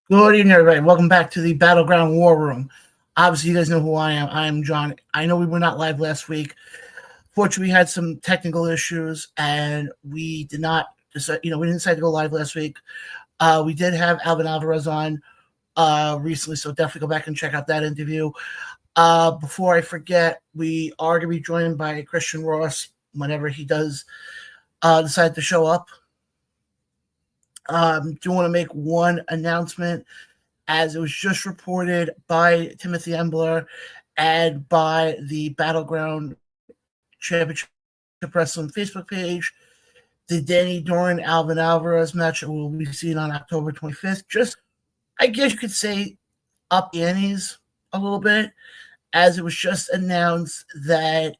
Good evening, everybody. Welcome back to the Battleground War Room. Obviously, you guys know who I am. I am John. I know we were not live last week. Fortunately, we had some technical issues, and we did not decide. We didn't decide to go live last week. We did have Alvin Alvarez on recently, so definitely go back and check out that interview. Before I forget, we are going to be joined by Christian Ross whenever he does decide to show up. Do want to make one announcement, as it was just reported by Timothy Embler and by the Battleground Championship Wrestling Facebook page. The Danny Doran Alvin Alvarez match will be seen on October 25th. Just, I guess you could say, up the antes a little bit, as it was just announced that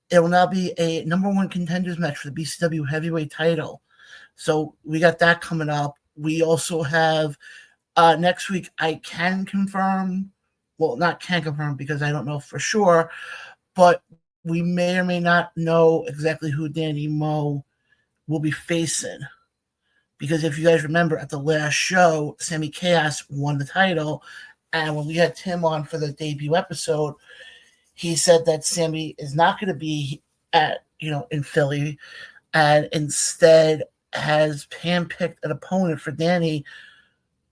it will now be a number one contenders match for the BCW heavyweight title. So we got that coming up. We also have next week, I can confirm, well, not can confirm because I don't know for sure, but we may or may not know exactly who Danny Moe will be facing. Because if you guys remember at the last show, Sammy Chaos won the title. And when we had Tim on for the debut episode, he said that Sammy is not going to be in Philly, and instead has handpicked an opponent for Danny,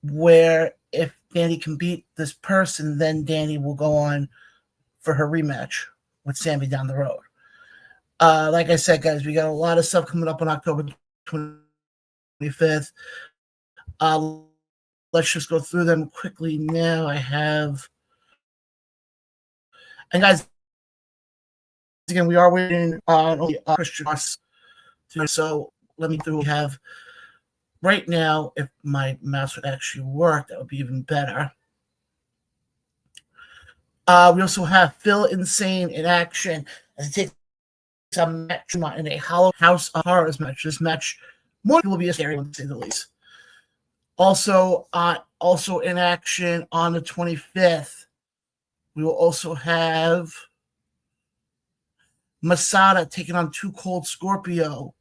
where if Danny can beat this person, then Danny will go on for her rematch with Sammy down the road. Like I said, guys, we got a lot of stuff coming up on October 25th. Let's just go through them quickly now. And guys, again, we are waiting on Christian Ross. So let me through. We have right now, if my mouse would actually work, that would be even better. We also have Phil Insane in action as he takes a match in a Hollow House of Horrors match. This match more will be a scary one, to say the least. Also in action on the 25th, we will also have Masada taking on Too Cold Scorpio.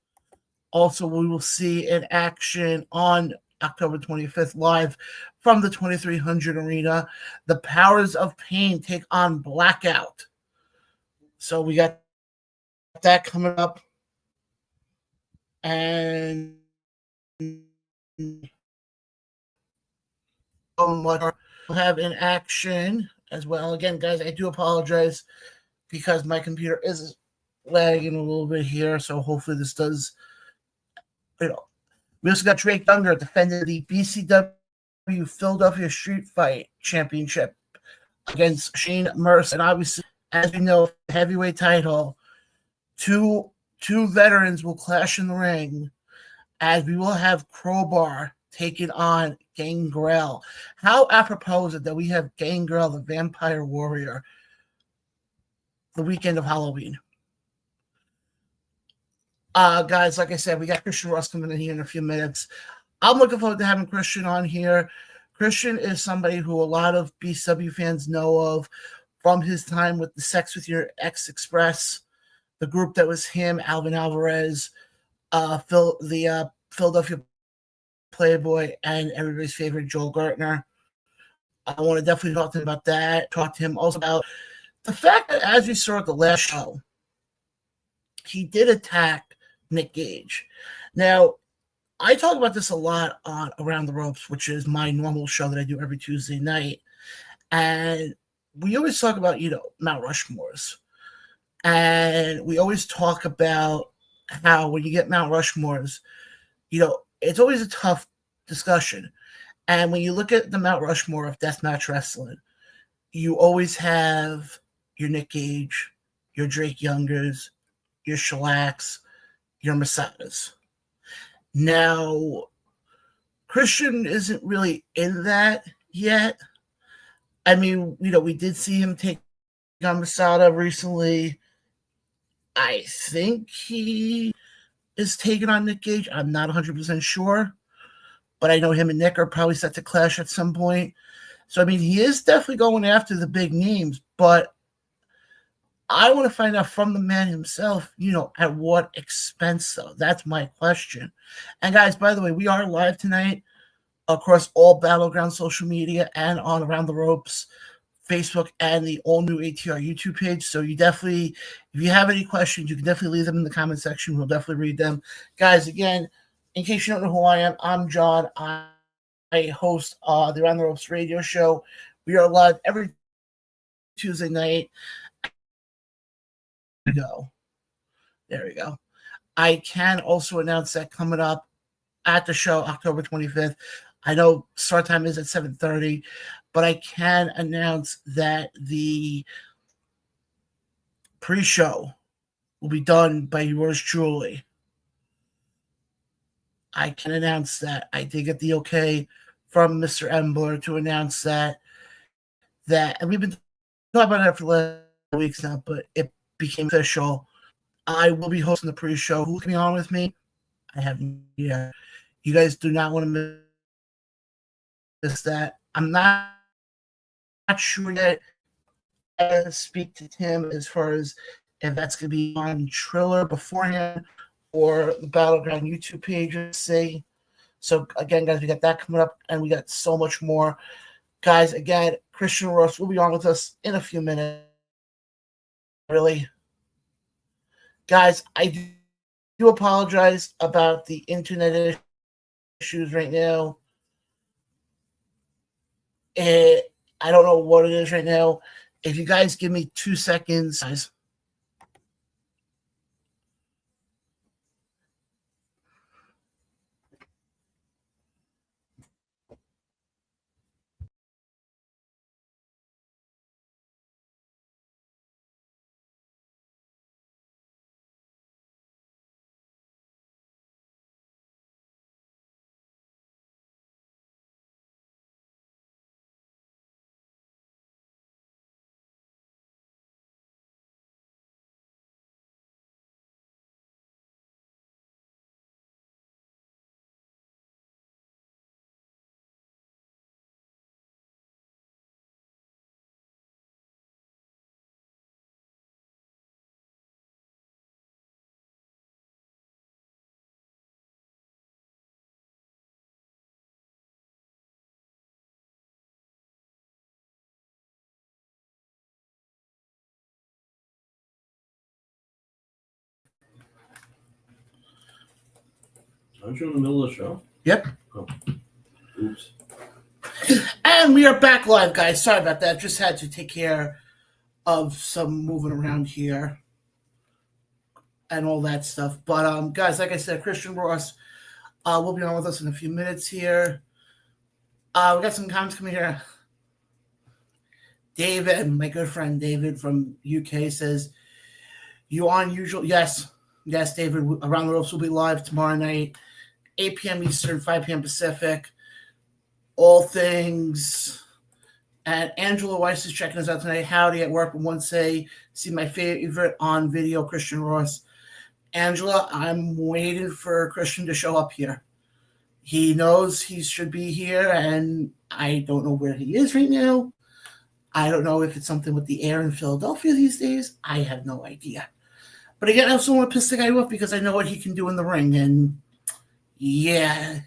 Also, we will see in action on October 25th live from the 2300 Arena, the Powers of Pain take on Blackout. So we got that coming up. And we'll have in action as well. Again, guys, I do apologize because my computer is lagging a little bit here. So hopefully this does, We also got Drake Younger defending the BCW Philadelphia Street Fight Championship against Shane Mercer. And obviously, as we know, the heavyweight title, two veterans will clash in the ring, as we will have Crowbar taking on Gangrel. How apropos is it that we have Gangrel, the Vampire Warrior, the weekend of Halloween? Guys, like I said, we got Christian Ross coming in here in a few minutes. I'm looking forward to having Christian on here. Christian is somebody who a lot of BCW fans know of from his time with the Sex With Your Ex Express, the group that was him, Alvin Alvarez, the Philadelphia Playboy, and everybody's favorite Joel Gertner. I want to definitely talk to him about that. Talk to him also about the fact that, as we saw at the last show, he did attack Nick Gage. Now, I talk about this a lot on Around the Ropes, which is my normal show that I do every Tuesday night. And we always talk about, Mount Rushmores. And we always talk about how when you get Mount Rushmores, it's always a tough discussion. And when you look at the Mount Rushmore of deathmatch wrestling, you always have your Nick Gage, your Drake Youngers, your Shellacks, your Masadas. Now, Christian isn't really in that yet. I mean, we did see him take on Masada recently. I think he is taking on Nick Gage. I'm not 100% sure, but I know him and Nick are probably set to clash at some point. So, I mean, he is definitely going after the big names, but I want to find out from the man himself, at what expense, though. That's my question. And, guys, by the way, we are live tonight. across all Battleground social media and on Around the Ropes Facebook and the all new ATR YouTube page. So you definitely, if you have any questions, you can definitely leave them in the comment section. We'll definitely read them. Guys, again, in case you don't know who I am, I'm John. I host the Around the Ropes radio show. We are live every Tuesday night at 7 There we go. I can also announce that coming up at the show, October 25th. I know start time is at 7:30, but I can announce that the pre-show will be done by yours truly. I can announce that. I did get the okay from Mr. Embler to announce that, and we've been talking about it for the last weeks now, but it became official. I will be hosting the pre-show. Who's going to be on with me? I have no idea. You guys do not want to miss that. I'm not sure yet. I speak to Tim as far as if that's going to be on Triller beforehand or the Battleground YouTube page. Let's see. So again, guys, we got that coming up, and we got so much more. Guys, again, Christian Ross will be on with us in a few minutes. Really, guys, I do apologize about the internet issues right now. I don't know what it is right now. If you guys give me 2 seconds, guys. Aren't you in the middle of the show? Yep. Oh. Oops. And we are back live, guys. Sorry about that. Just had to take care of some moving around here and all that stuff. But guys, like I said, Christian Ross will be on with us in a few minutes here. We got some comments coming here. David, my good friend David from UK says, "You on usual?" Yes, yes, David. Around the Ropes will be live tomorrow night, 8 p.m. Eastern, 5 p.m. Pacific. All things. And Angela Weiss is checking us out tonight. Howdy at work. And one say, see my favorite on video, Christian Ross. Angela, I'm waiting for Christian to show up here. He knows he should be here, and I don't know where he is right now. I don't know if it's something with the air in Philadelphia these days. I have no idea. But again, I also want to piss the guy off because I know what he can do in the ring. And yeah,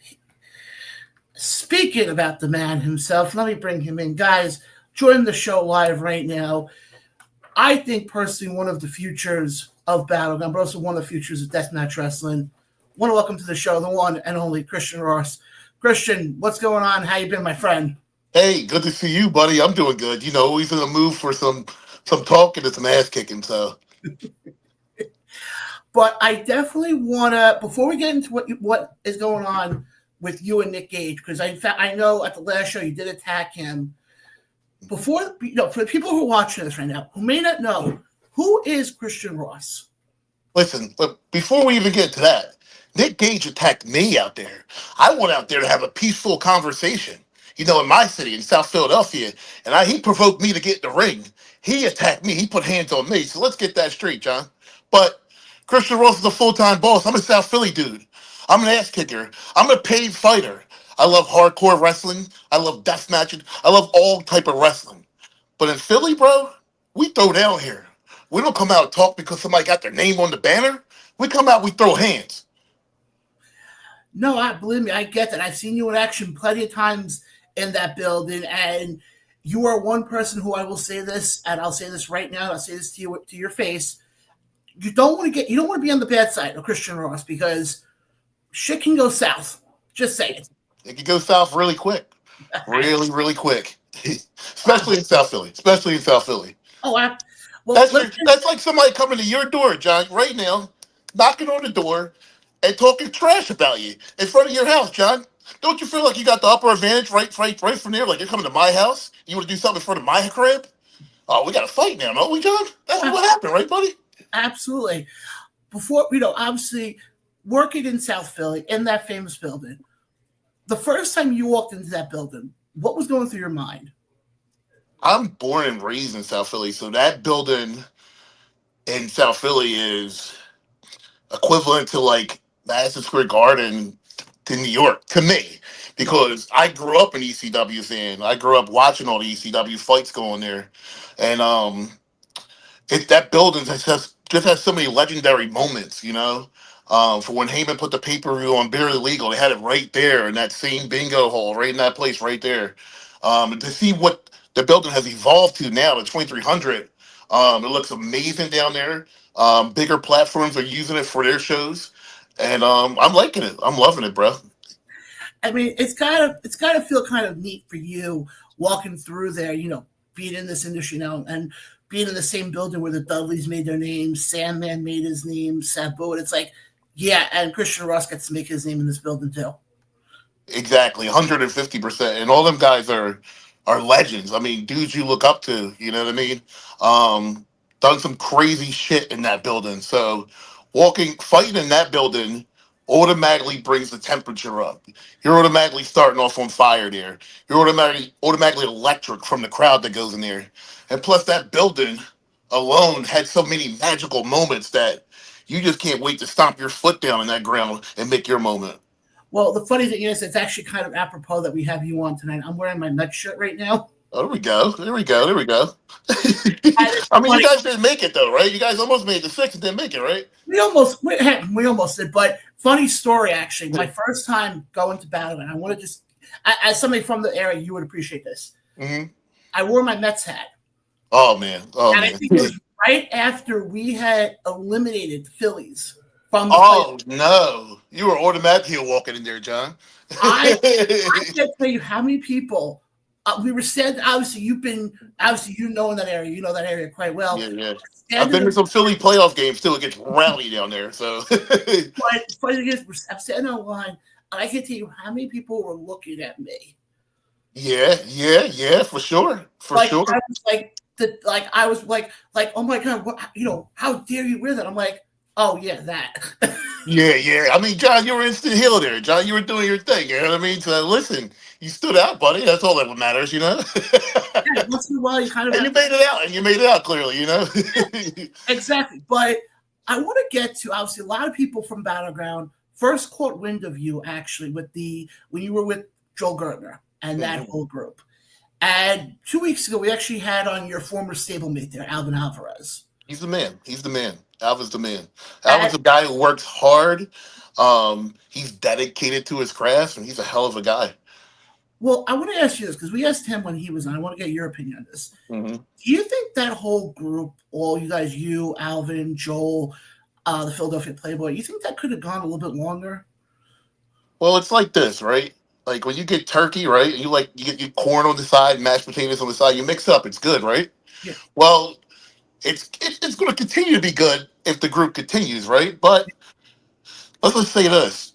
speaking about the man himself, let me bring him in. Guys, join the show live right now. I think personally one of the futures of Battleground, but also one of the futures of deathmatch wrestling. I want to welcome to the show the one and only Christian Ross. Christian, what's going on? How you been, my friend? Hey, good to see you, buddy. I'm doing good. You know, he's in the mood for some talking and some ass kicking. So, But I definitely want to, before we get into what is going on with you and Nick Gage, because I know at the last show you did attack him. Before, for the people who are watching this right now who may not know, who is Christian Ross? listen, look, before we even get to that, Nick Gage attacked me out there. I went out there to have a peaceful conversation, you know, in my city, in South Philadelphia, and he provoked me to get in the ring. He attacked me. He put hands on me. So let's get that straight, John. But Christian Ross is a full-time boss. I'm a South Philly dude. I'm an ass kicker. I'm a paid fighter. I love hardcore wrestling. I love death matching. I love all type of wrestling. But in Philly, bro, we throw down here. We don't come out and talk because somebody got their name on the banner. We come out, we throw hands. No, I believe me, I get that. I've seen you in action plenty of times in that building, and you are one person who I will say this, and I'll say this right now. I'll say this to you to your face. You don't want to be on the bad side of Christian Ross because shit can go south. Just say it. It could go south really quick, really, really quick, especially in South Philly. Especially in South Philly. Oh, well, That's like somebody coming to your door, John, right now, knocking on the door and talking trash about you in front of your house, John. Don't you feel like you got the upper advantage right from there? Like you're coming to my house, you want to do something in front of my crib? Oh, we got to fight now, don't we, John? That's what happened, right, buddy? absolutely. Before, obviously working in South Philly in that famous building, the first time you walked into that building, what was going through your mind? I'm born and raised in South Philly, so that building in South Philly is equivalent to like Madison Square Garden to New York to me because I grew up an ECW fan. I grew up watching all the ECW fights going there, and that building just has so many legendary moments. For when Heyman put the pay per view on Barely Legal, they had it right there in that same bingo hall, right in that place, right there. To see what the building has evolved to now, the 2300, it looks amazing down there. Bigger platforms are using it for their shows, and I'm liking it. I'm loving it, bro. I mean, it's gotta feel kind of neat for you walking through there, being in this industry now and being in the same building where the Dudleys made their names, Sandman made his name, Sabu, and it's like, yeah, and Christian Ross gets to make his name in this building too. Exactly, 150%. And all them guys are legends. I mean, dudes you look up to, you know what I mean? Done some crazy shit in that building. So fighting in that building automatically brings the temperature up. You're automatically starting off on fire there. You're automatically electric from the crowd that goes in there. And plus that building alone had so many magical moments that you just can't wait to stomp your foot down in that ground and make your moment. Well, the funny thing is, it's actually kind of apropos that we have you on tonight. I'm wearing my Met shirt right now. Oh, there we go. There we go. There we go. And it's I mean, you funny. guys didn't make it though, right? You guys almost made the six and didn't make it, right? We almost did, but funny story actually. My first time going to Battleground, I want to just, as somebody from the area, you would appreciate this. Mm-hmm. I wore my Mets hat, Oh man. Oh and I man. think it was right after we had eliminated the Phillies from the Oh playoffs. no, you were automatically walking in there, John. I can't tell you how many people we were standing. Obviously you know in that area, you know that area quite well. Yeah, yeah. I've Standing been in to the some Philly playoff games too. It gets rowdy down there. So But funny thing is, I'm standing on line, and I can tell you how many people were looking at me. yeah, for sure, for Like sure. I was I was like, oh my god, how dare you wear that? I'm like, oh yeah, that. Yeah. I mean, John, you were instant heel there. John, you were doing your thing. You know what I mean? So listen, you stood out, buddy. That's all that matters, you know. Yeah, once in a while, you kind of And have you made it out, and you made it out clearly, you know. exactly. But I want to get to obviously a lot of people from Battleground first caught wind of you actually when you were with Joel Gertner and that Mhm. whole group. And 2 weeks ago, we actually had on your former stablemate there, Alvin Alvarez. He's the man. He's the man. Alvin's the man. And Alvin's a guy who works hard. He's dedicated to his craft, and he's a hell of a guy. well, I want to ask you this because we asked him when he was on. I want to get your opinion on this. hmm Do you think that whole group, all you guys, you, Alvin, Joel, the Philadelphia Playboy, you think that could have gone a little bit longer? Well, it's like this, right? Like when you get turkey, right? And you get your corn on the side, mashed potatoes on the side. You mix up. It's good, right? Yeah. Well, it's going to continue to be good if the group continues, right? But let's say this: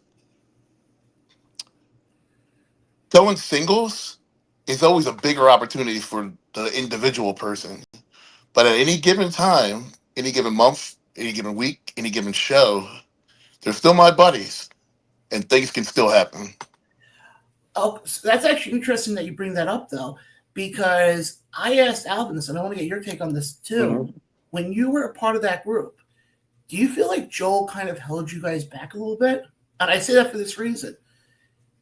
going singles is always a bigger opportunity for the individual person. But at any given time, any given month, any given week, any given show, they're still my buddies, and things can still happen. Oh, so that's actually interesting that you bring that up, though, because I asked Alvin this, and I want to get your take on this too. Mhm. When you were a part of that group, do you feel like Joel kind of held you guys back a little bit? And I say that for this reason.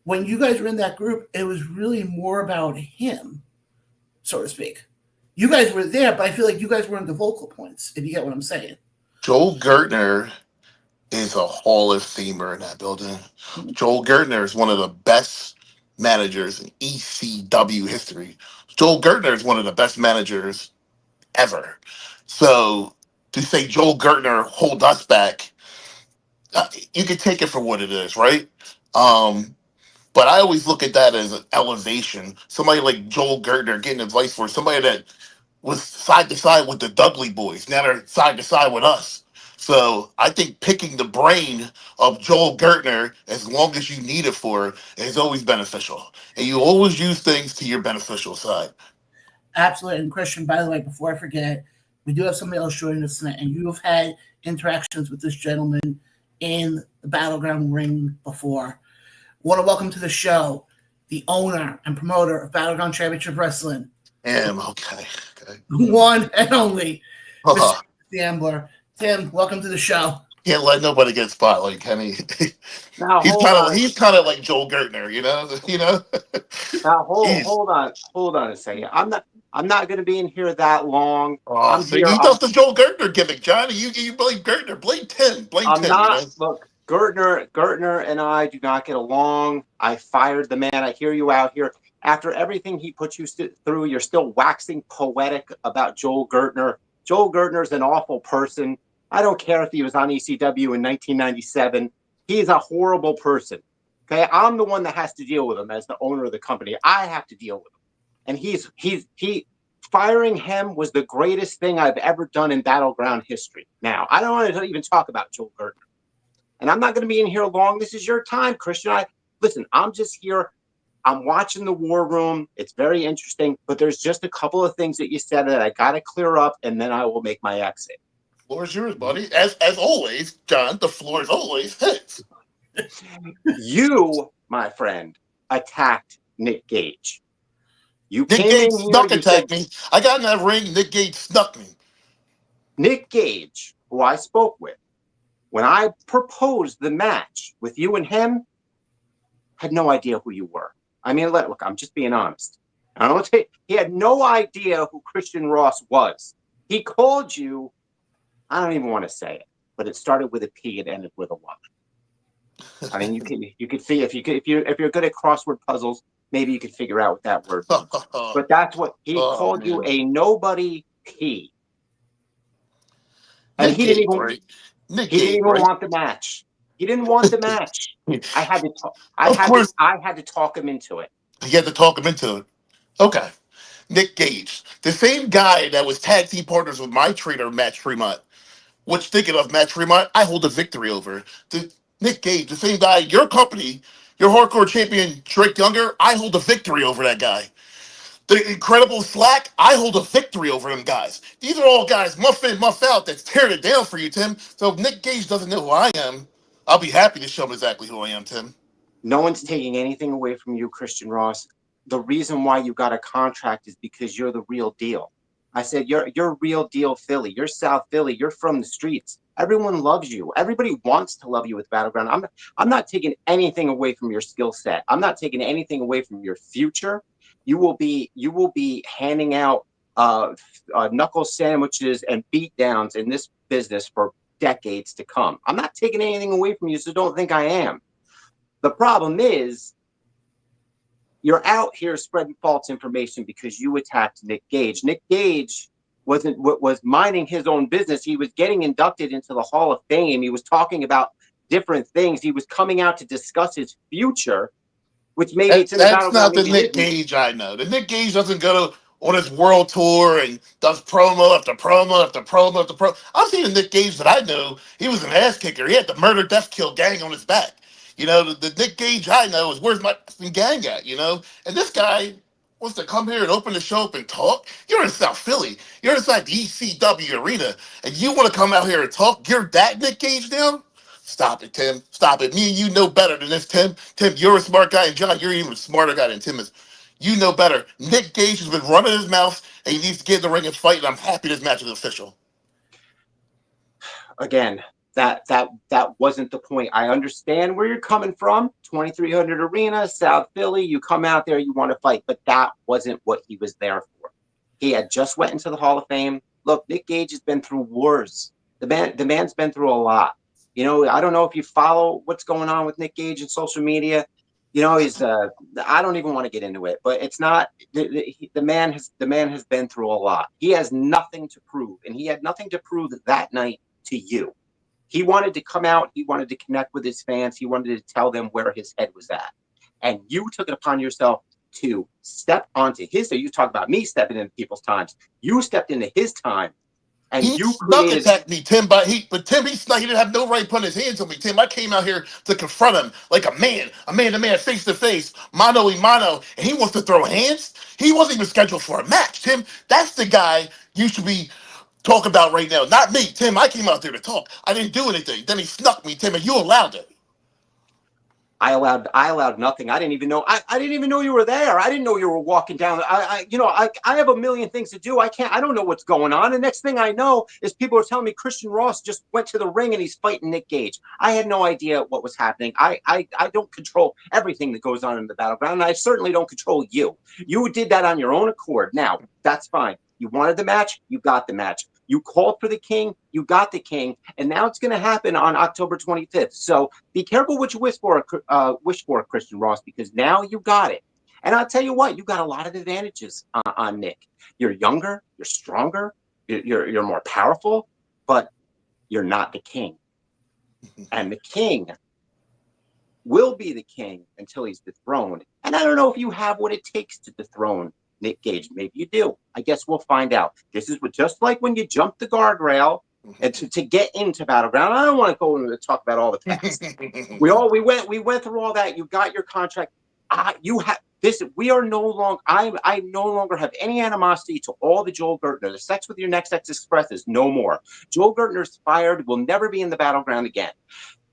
When you guys were in that group, it was really more about him, so to speak. You guys were there, but I feel like you guys weren't the vocal points, if you get what I'm saying. Joel Gertner is a Hall of Famer in that building. Joel Gertner is one of the best managers in ECW history. Joel Gertner is one of the best managers ever. So to say Joel Gertner hold us back, you can take it for what it is, right? Um, but I always look at that as an elevation. Somebody like Joel Gertner getting advice for somebody that was side to side with the Dudley boys. Now they're side to side with us. So I think picking the brain of Joel Gertner as long as you need it for is always beneficial. And you always use things to your beneficial side. Absolutely. And Christian, by the way, before I forget, we do have somebody else joining us tonight, and you have had interactions with this gentleman in the Battleground ring before. Want to welcome to the show the owner and promoter of Battleground Championship Wrestling, Okay. one and only Mr. Uh, Gambler. Tim, welcome to the show. can't let nobody get spotlight, can he? Now he's hold kind of on. he's kind of like Joel Gertner, you know. Now He's hold on a second. I'm not going to be in here that long. oh, I'm so here. you thought the Joel Gertner gimmick, Johnny. You blame Gertner, blame I'm Tim, you not. know. Look, Gertner and I do not get along. I fired the man. I hear you out here. After everything he put you through, you're still waxing poetic about Joel Gertner. Joel Gertner's an awful person. I don't care if he was on ECW in 1997. He's a horrible person. Okay, I'm the one that has to deal with him as the owner of the company. I have to deal with him, and he firing him was the greatest thing I've ever done in Battleground history. Now, I don't want to even talk about Joel Gertner. And I'm not going to be in here long. This is your time, Christian. Listen, I'm just here. I'm watching the War Room. It's very interesting, but there's just a couple of things that you said that I got to clear up, and then I will make my exit. Floor is yours, buddy. As always, John, the floor is always his. You, my friend, attacked Nick Gage. You Nick came Gage in here, snuck you said, attacked me. I got in that ring, Nick Gage snuck me. Nick Gage, who I spoke with, when I proposed the match with you and him, had no idea who you were. I mean, look, I'm just being honest. I don't want to he had no idea who Christian Ross was. He called you, I don't even want to say it, but it started with a P and ended with a Y. I mean, you could see if you're good at crossword puzzles, maybe you could figure out what that word means. But that's what he called you, a nobody P. And Nick Gage, right? Nick he didn't Gage, even right? want the match. He didn't want the match. I had to talk. Of course, I had to talk him into it. you had to talk him into it. Okay. Nick Gage, the same guy that was tag team partners with my trainer, Matt Fremont. Which, thinking of Matt Fremont, I hold a victory over. Nick Gage, the same guy, your company, your hardcore champion, Drake Younger, I hold a victory over that guy. The Incredible Slack, I hold a victory over them guys. These are all guys, month in, month out, that's tearing it down for you, Tim. So if Nick Gage doesn't know who I am, I'll be happy to show him exactly who I am, Tim. No one's taking anything away from you, Christian Ross. The reason why you got a contract is because you're the real deal. I said you're real deal Philly. You're South Philly. You're from the streets. Everyone loves you. Everybody wants to love you with Battleground. I'm not taking anything away from your skill set. I'm not taking anything away from your future. You will be handing out knuckle sandwiches and beat downs in this business for decades to come. I'm not taking anything away from you, so don't think I am. The problem is you're out here spreading false information because you attacked Nick Gage. Nick Gage was minding his own business. He was getting inducted into the Hall of Fame. He was talking about different things. He was coming out to discuss his future, which maybe it's in the That's not Battleground. the Maybe Nick it isn't. Gage I know. The Nick Gage doesn't go on his world tour and does promo after promo after promo after promo. I've seen the Nick Gage that I know. He was an ass kicker. He had the murder, death, kill gang on his back. You know, the Nick Gage I know is where's my gang at, you know? And this guy wants to come here and open the show up and talk. You're in South Philly. You're inside the ECW arena. And you want to come out here and talk? You're that Nick Gage now? Stop it, Tim. Stop it. Me and you know better than this, Tim. Tim, you're a smart guy, and John, you're even a smarter guy than Tim is. You know better. Nick Gage has been running his mouth, and he needs to get in the ring and fight, and I'm happy this match is official. Again, that wasn't the point. I understand where you're coming from. 2300 Arena, South Philly. You come out there, you want to fight, but that wasn't what he was there for. He had just went into the Hall of Fame. Look, Nick Gage has been through wars. The man's been through a lot. You know, I don't know if you follow what's going on with Nick Gage in social media. You know, he's I don't even want to get into it, but it's not the man has been through a lot. He has nothing to prove, and he had nothing to prove that night to you. He wanted to come out, he wanted to connect with his fans, he wanted to tell them where his head was at. And you took it upon yourself to step onto his, so you talk about me stepping into people's times. You stepped into his time and He you snuck created. attacked me, Tim, but Tim, he snuck. He didn't have no right putting his hands on me, Tim. I came out here to confront him like a man to man, face to face, mano a mano, and he wants to throw hands. He wasn't even scheduled for a match, Tim. That's the guy you should be talking about right now, not me, Tim. I came out there to talk. I didn't do anything. Then he snuck me, Tim, and you allowed it. I allowed nothing. I didn't even know. I didn't even know you were there. I didn't know you were walking down. I have a million things to do. I don't know what's going on. The next thing I know is people are telling me Christian Ross just went to the ring and he's fighting Nick Gage. I had no idea what was happening. I don't control everything that goes on in the battleground. And I certainly don't control you. You did that on your own accord. Now, that's fine. You wanted the match, you got the match. You called for the king, you got the king, and now it's going to happen on October 25th. So be careful what you wish for, Christian Ross, because now you got it. And I'll tell you what, you got a lot of advantages on Nick. You're younger, you're stronger, you're more powerful, but you're not the king. And the king will be the king until he's dethroned. And I don't know if you have what it takes to dethrone Nick Gage. Maybe you do. I guess we'll find out. This is just like when you jump the guardrail and to get into Battleground. I don't want to go and talk about all the past. we went through all that. You got your contract. You have this. We are no longer. I no longer have any animosity to all the Joel Gertner. The sex with your next ex express is no more. Joel Gertner's fired. Will never be in the Battleground again.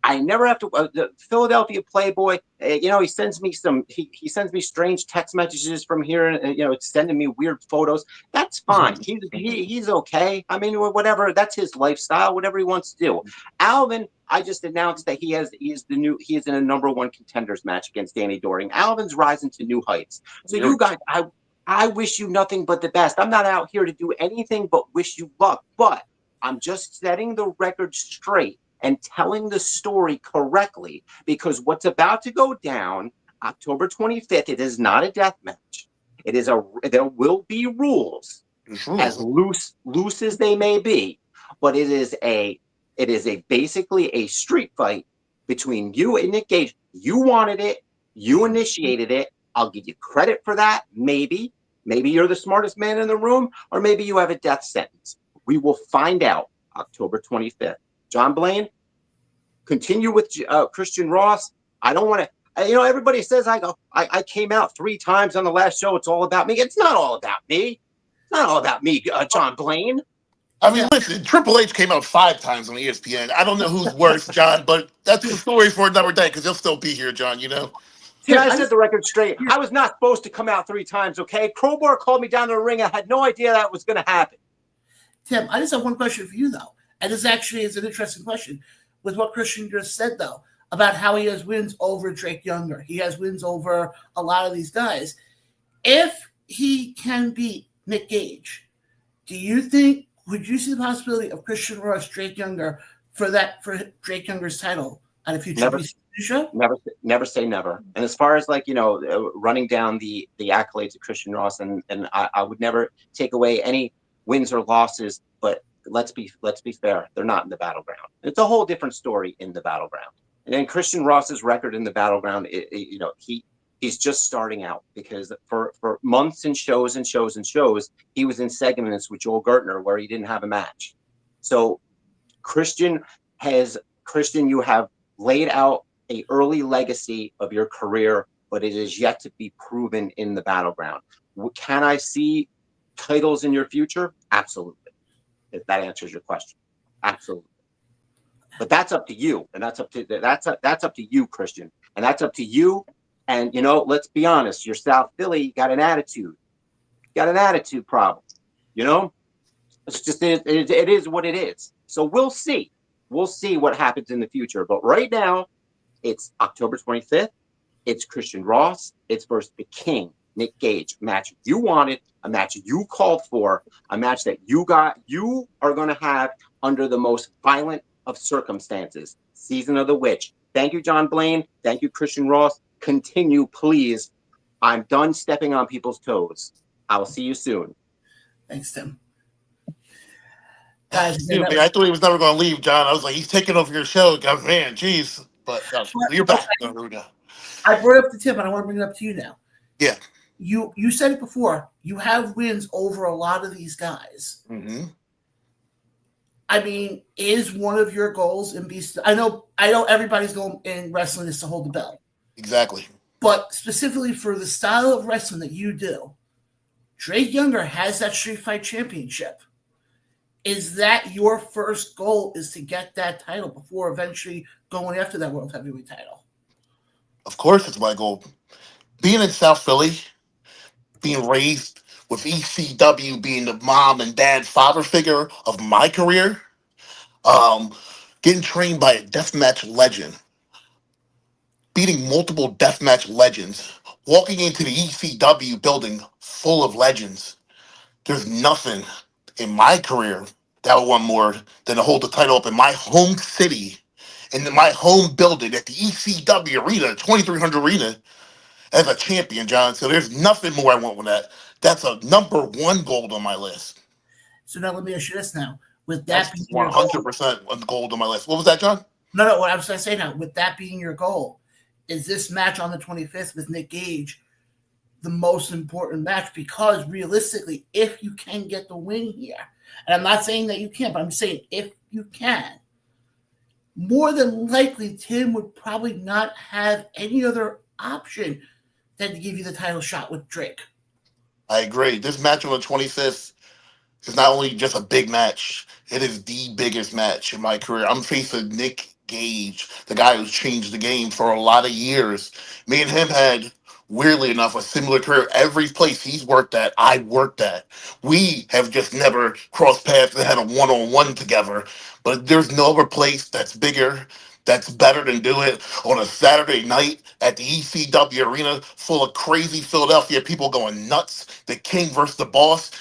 I never have to. The Philadelphia Playboy, he sends me he sends me strange text messages from here, and sending me weird photos. That's fine. He's okay. I mean, whatever. That's his lifestyle. Whatever he wants to do. Alvin, I just announced that he is in a number one contenders match against Danny Doring. Alvin's rising to new heights. So you guys, I wish you nothing but the best. I'm not out here to do anything but wish you luck. But I'm just setting the record straight and telling the story correctly, because what's about to go down October 25th, it is not a death match. There will be rules, as loose as they may be, but it is basically a street fight between you and Nick Gage. You wanted it, you initiated it. I'll give you credit for that. Maybe you're the smartest man in the room, or maybe you have a death sentence. We will find out October 25th. John Blaine, continue with Christian Ross. I don't want to, everybody says I came out 3 times on the last show. It's all about me. It's not all about me. It's not all about me, John Blaine. I mean, listen, Triple H came out 5 times on ESPN. I don't know who's worse, John, but that's the story for another day, because he'll still be here, John, See, I set the record straight. I was not supposed to come out 3 times, okay? Crowbar called me down to the ring. I had no idea that was going to happen. Tim, I just have one question for you, though. And this actually is an interesting question. With what Christian just said, though, about how he has wins over Drake Younger. He has wins over a lot of these guys. If he can beat Nick Gage, would you see the possibility of Christian Ross, Drake Younger, for Drake Younger's title at a future show? Never say never. And as far as running down the accolades of Christian Ross, and I would never take away any wins or losses, but let's be fair. They're not in the Battleground. It's a whole different story in the Battleground. And then Christian Ross's record in the Battleground, he's just starting out, because for months and shows, he was in segments with Joel Gertner where he didn't have a match. So Christian, you have laid out a early legacy of your career, but it is yet to be proven in the Battleground. Can I see titles in your future? Absolutely. If that answers your question. Absolutely. But that's up to you. And that's up to you, Christian. And that's up to you. And let's be honest, you're South Philly, you got an attitude. You got an attitude problem. It's just it is what it is. So we'll see. We'll see what happens in the future. But right now, it's October 25th. It's Christian Ross. It's versus the King, Nick Gage. A match you wanted, a match you called for, a match that you got. You are going to have under the most violent of circumstances. Season of the Witch. Thank you, John Blaine. Thank you, Christian Ross. Continue, please. I'm done stepping on people's toes. I will see you soon. Thanks, Tim. Guys, again, Dude, man, I thought he was never going to leave, John. I was like, he's taking over your show. God, man, jeez. But you're back. Oh, here we go. I brought up to Tim, and I want to bring it up to you now. Yeah. You said it before. You have wins over a lot of these guys. Mm-hmm. I mean, is one of your goals in beast? I know everybody's goal in wrestling is to hold the belt. Exactly. But specifically for the style of wrestling that you do, Drake Younger has that Street Fight Championship. Is that your first goal, is to get that title before eventually going after that World Heavyweight title? Of course, it's my goal. Being in South Philly, being raised with ECW being the mom and dad father figure of my career, getting trained by a deathmatch legend, beating multiple deathmatch legends, walking into the ECW building full of legends. There's nothing in my career that I would want more than to hold the title up in my home city, in my home building at the ECW Arena, 2300 Arena, as a champion, John. So there's nothing more I want with that. That's a number one goal on my list. So now let me ask you this now. With that That's being your goal, 100% on gold on my list. What was that, John? no, what I was going to say now, with that being your goal, is this match on the 25th with Nick Gage the most important match? Because realistically, if you can get the win here, and I'm not saying that you can't, but I'm saying if you can, more than likely Tim would probably not have any other option than to give you the title shot with Drake. I agree. This match on the 25th is not only just a big match, it is the biggest match in my career. I'm facing Nick Gage, the guy who's changed the game for a lot of years. Me and him had, weirdly enough, a similar career. Every place he's worked at, I worked at. We have just never crossed paths and had a one-on-one together. But there's no other place that's bigger, that's better than do it on a Saturday night at the ECW arena full of crazy Philadelphia people going nuts. The King versus the Boss.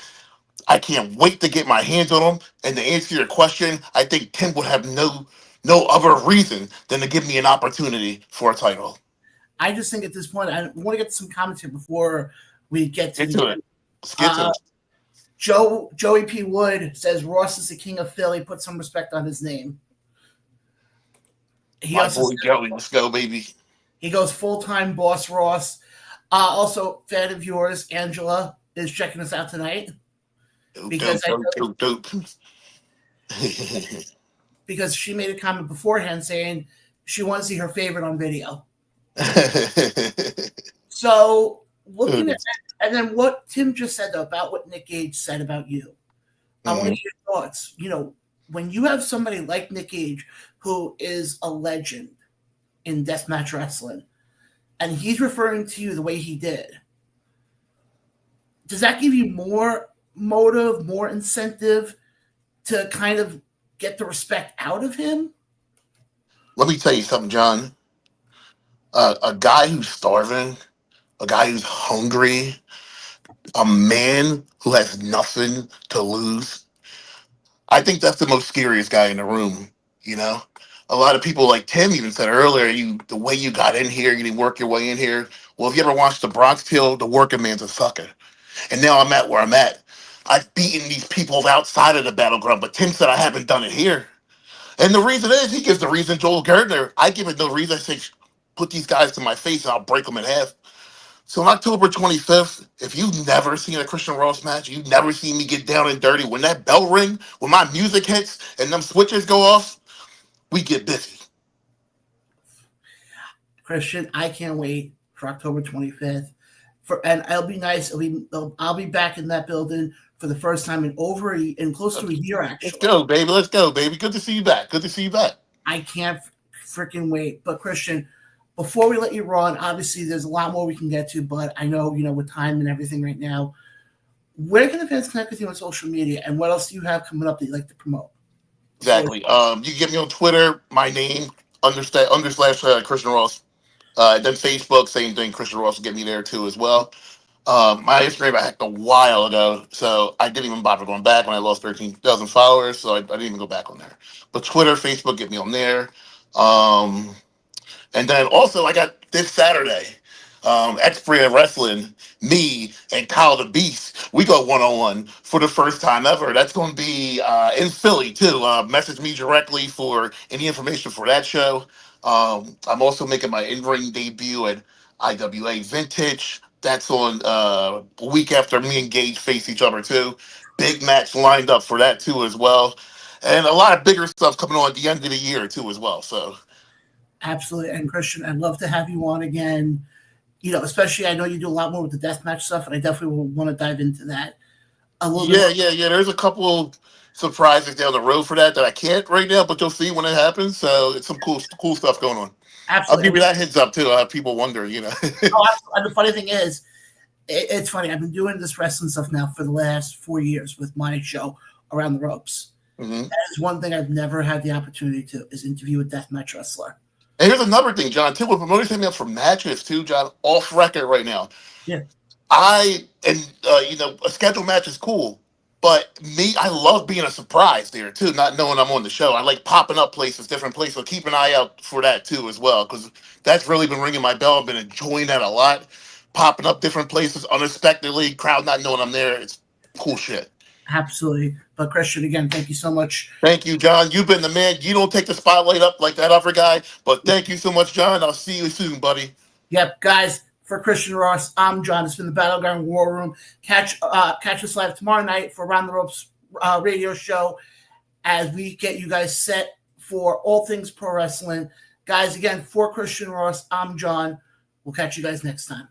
I can't wait to get my hands on him. And to answer your question, I think Tim would have no other reason than to give me an opportunity for a title. I just think at this point, I want to get some comments here before we get to it. Let's get to it. Joey P. Wood says Ross is the king of Philly. Put some respect on his name. He My also boy Joey, let's go, baby. He goes full-time boss Ross. Also, fan of yours, Angela, is checking us out tonight. Because because she made a comment beforehand saying she wants to see her favorite on video. So looking at that, and then what Tim just said about what Nick Gage said about you, I want to hear your thoughts. You know, when you have somebody like Nick Gage, who is a legend in deathmatch wrestling, and he's referring to you the way he did, does that give you more motive, more incentive to kind of get the respect out of him? Let me tell you something, John. A guy who's starving, a guy who's hungry, a man who has nothing to lose. I think that's the most scariest guy in the room. You know, a lot of people, like Tim even said earlier, the way you got in here, you didn't work your way in here. Well, if you ever watched the Bronx Tale, the working man's a sucker. And now I'm at where I'm at. I've beaten these people outside of the Battleground, but Tim said I haven't done it here. And the reason is, he gives the reason, Joel Gertner. I give it no reason. I say, put these guys to my face and I'll break them in half. So on October 25th, if you've never seen a Christian Ross match, you've never seen me get down and dirty, when that bell ring, when my music hits and them switches go off, we get busy. Christian, I can't wait for October 25th. And it'll be nice. I'll be back in that building for the first time in close to a year, actually. Let's go, baby. Let's go, baby. Good to see you back. Good to see you back. I can't freaking wait. But Christian, before we let you run, obviously there's a lot more we can get to, but I know, with time and everything right now, where can the fans connect with you on social media, and what else do you have coming up that you'd like to promote? Exactly. You can get me on Twitter, my name, / Christian Ross. Then Facebook, same thing. Christian Ross will get me there too as well. My Instagram I hacked a while ago, so I didn't even bother going back when I lost 13,000 followers, so I didn't even go back on there. But Twitter, Facebook, get me on there. And then also I got this Saturday, X-Brand Wrestling, me and Kyle the Beast. We go one-on-one for the first time ever. That's going to be in Philly too. Message me directly for any information for that show. I'm also making my in-ring debut at IWA Vintage. That's on a week after me and Gage face each other too. Big match lined up for that too as well. And a lot of bigger stuff coming on at the end of the year too as well. So Absolutely. And Christian, I'd love to have you on again. Especially I know you do a lot more with the deathmatch stuff, and I definitely will want to dive into that a little bit more. yeah. There's a couple surprises down the road for that I can't right now, but you'll see when it happens. So it's some cool stuff going on. I'll give Absolutely. you that heads up too. People wonder, Oh, absolutely. And the funny thing is, it's funny. I've been doing this wrestling stuff now for the last 4 years with my show Around the Ropes. hmm That is one thing I've never had the opportunity to is interview a deathmatch wrestler. And here's another thing, John. Too, with promoters hitting me up for matches too, John. Off record right now. Yeah. A scheduled match is cool, but I love being a surprise there too, not knowing I'm on the show. I like popping up places, different places. So keep an eye out for that too as well, because that's really been ringing my bell. I've been enjoying that a lot. Popping up different places unexpectedly, crowd not knowing I'm there. It's cool shit. Absolutely. But Christian, again, thank you so much. Thank you, John. You've been the man. You don't take the spotlight up like that other guy, but thank you so much, John. I'll see you soon, buddy. Yep, guys. For Christian Ross, I'm John. It's been the Battleground War Room. Catch us live tomorrow night for Around the Ropes radio show as we get you guys set for all things pro wrestling. Guys, again, for Christian Ross, I'm John. We'll catch you guys next time.